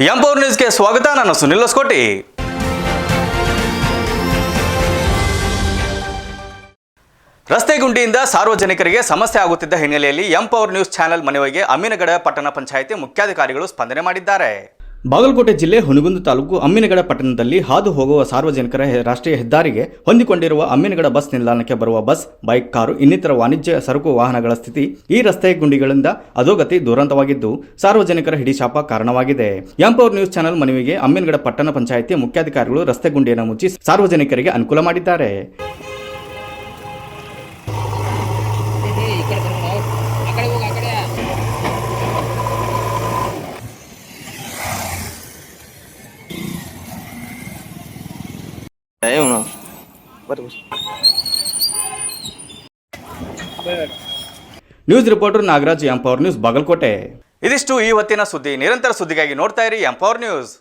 Empower ನ್ಯೂಸ್ಗೆ ಸ್ವಾಗತ. ನಾನು ಸುನಿಲ್ ಹೊಸಕೋಟಿ. ರಸ್ತೆ ಗುಂಡಿಯಿಂದ ಸಾರ್ವಜನಿಕರಿಗೆ ಸಮಸ್ಯೆ ಆಗುತ್ತಿದ್ದ ಹಿನ್ನೆಲೆಯಲ್ಲಿ ಎಂಪವರ್ ನ್ಯೂಸ್ ಚಾನೆಲ್ ಮನವಿಗೆ ಅಮ್ಮಿನಗಡ ಪಟ್ಟಣ ಪಂಚಾಯಿತಿ ಮುಖ್ಯಾಧಿಕಾರಿಗಳು ಸ್ಪಂದನೆ ಮಾಡಿದ್ದಾರೆ. ಬಾಗಲಕೋಟೆ ಜಿಲ್ಲೆ ಹುನಗುಂದ ತಾಲೂಕು ಅಮ್ಮಿನಗಡ ಪಟ್ಟಣದಲ್ಲಿ ಹಾದು ಹೋಗುವ ಸಾರ್ವಜನಿಕರ ರಾಷ್ಟ್ರೀಯ ಹೆದ್ದಾರಿಗೆ ಹೊಂದಿಕೊಂಡಿರುವ ಅಮ್ಮಿನಗಡ ಬಸ್ ನಿಲ್ದಾಣಕ್ಕೆ ಬರುವ ಬಸ್, ಬೈಕ್, ಕಾರು ಇನ್ನಿತರ ವಾಣಿಜ್ಯ ಸರಕು ವಾಹನಗಳ ಸ್ಥಿತಿ ಈ ರಸ್ತೆ ಗುಂಡಿಗಳಿಂದ ಅಧೋಗತಿ ದುರಂತವಾಗಿದ್ದು ಸಾರ್ವಜನಿಕರ ಹಿಡಿಶಾಪ ಕಾರಣವಾಗಿದೆ. ಎಂಪವರ್ ನ್ಯೂಸ್ ಚಾನೆಲ್ ಮನವಿಗೆ ಅಮ್ಮಿನಗಡ ಪಟ್ಟಣ ಪಂಚಾಯಿತಿ ಮುಖ್ಯಾಧಿಕಾರಿಗಳು ರಸ್ತೆ ಗುಂಡಿಯನ್ನು ಮುಚ್ಚಿ ಸಾರ್ವಜನಿಕರಿಗೆ ಅನುಕೂಲ ಮಾಡಿದ್ದಾರೆ. News reporter Nagaraj, empower news, Bagalkote. ಇದಿಷ್ಟು ಈ ಹೊತ್ತಿನ ಸುದ್ದಿ. ನಿರಂತರ ಸುದ್ದಿಗಾಗಿ ನೋಡ್ತಾ ಇರಿ ಎಂಪವರ್ ನ್ಯೂಸ್.